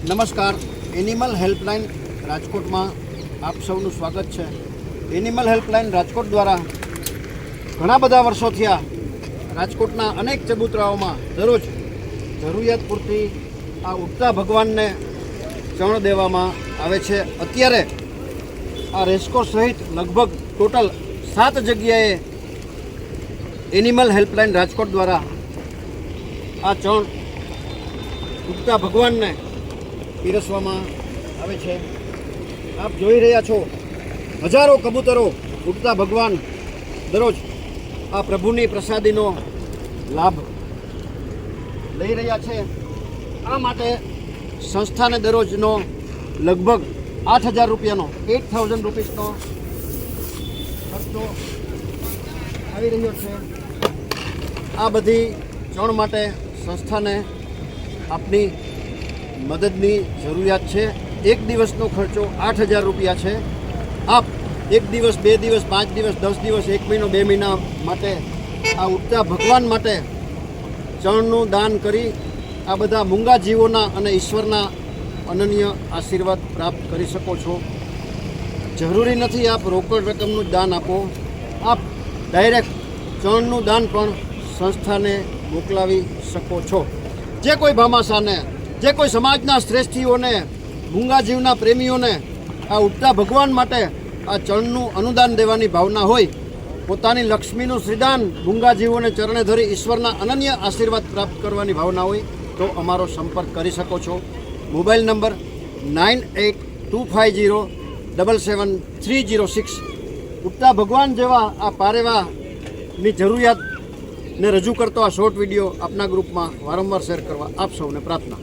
નમસ્કાર, animal helpline રાજકોટમાં આપ સૌનું સ્વાગત છે. એનિમલ હેલ્પલાઇન રાજકોટ દ્વારા ઘણા બધા વર્ષો થયા રાજકોટના અનેક ચબૂતરાઓમાં દરરોજ જરૂરિયાત પૂરતી આ ઉગતા ભગવાનને ચણ દેવામાં આવે છે. અત્યારે આ રેસકોર્સ સહિત લગભગ ટોટલ 7 જગ્યાએ એનિમલ હેલ્પલાઇન રાજકોટ દ્વારા આ ચણ ઉગતા ભગવાનને પીરસવામાં આવે છે. આપ જોઈ રહ્યા છો, હજારો કબૂતરો ઉગતા ભગવાન દરરોજ આ પ્રભુની પ્રસાદીનો લાભ લઈ રહ્યા છે. આ માટે સંસ્થાને દરરોજનો લગભગ 8,000 રૂપિયાનો 8,000 રૂપીસનો ખર્ચો આવી રહ્યો છે. આ બધી ચણ માટે સંસ્થાને આપની મદદની જરૂરિયાત છે. એક દિવસનો ખર્ચો 8,000 રૂપિયા છે. આપ 1 દિવસ, 2 દિવસ, 5 દિવસ, 10 દિવસ, 1 મહિનો, 2 મહિના માટે આ ઉગતા ભગવાન માટે ચણનું દાન કરી આ બધા મૂંગા જીવોના અને ઈશ્વરના અનન્ય આશીર્વાદ પ્રાપ્ત કરી શકો છો. જરૂરી નથી આપ રોકડ રકમનું દાન આપો, આપ ડાયરેક્ટ ચણનું દાન પણ સંસ્થાને મોકલાવી શકો છો. જે કોઈ ભામાશાને, જે કોઈ સમાજના શ્રેષ્ઠીઓને, મૂંગા જીવના પ્રેમીઓને આ ઉગતા ભગવાન માટે આ ચણનું અનુદાન દેવાની ભાવના હોય, પોતાની લક્ષ્મીનું શ્રીદાન મૂંગા જીવોને ચરણે ધરી ઈશ્વરના અનન્ય આશીર્વાદ પ્રાપ્ત કરવાની ભાવના હોય તો અમારો સંપર્ક કરી શકો છો. Mobile number 9825077306. ઉગતા ભગવાન જેવા આ પારેવાની જરૂરિયાતને રજૂ કરતો આ શોર્ટ વિડીયો આપના ગ્રુપમાં વારંવાર શેર કરવા આપ સૌને પ્રાર્થના.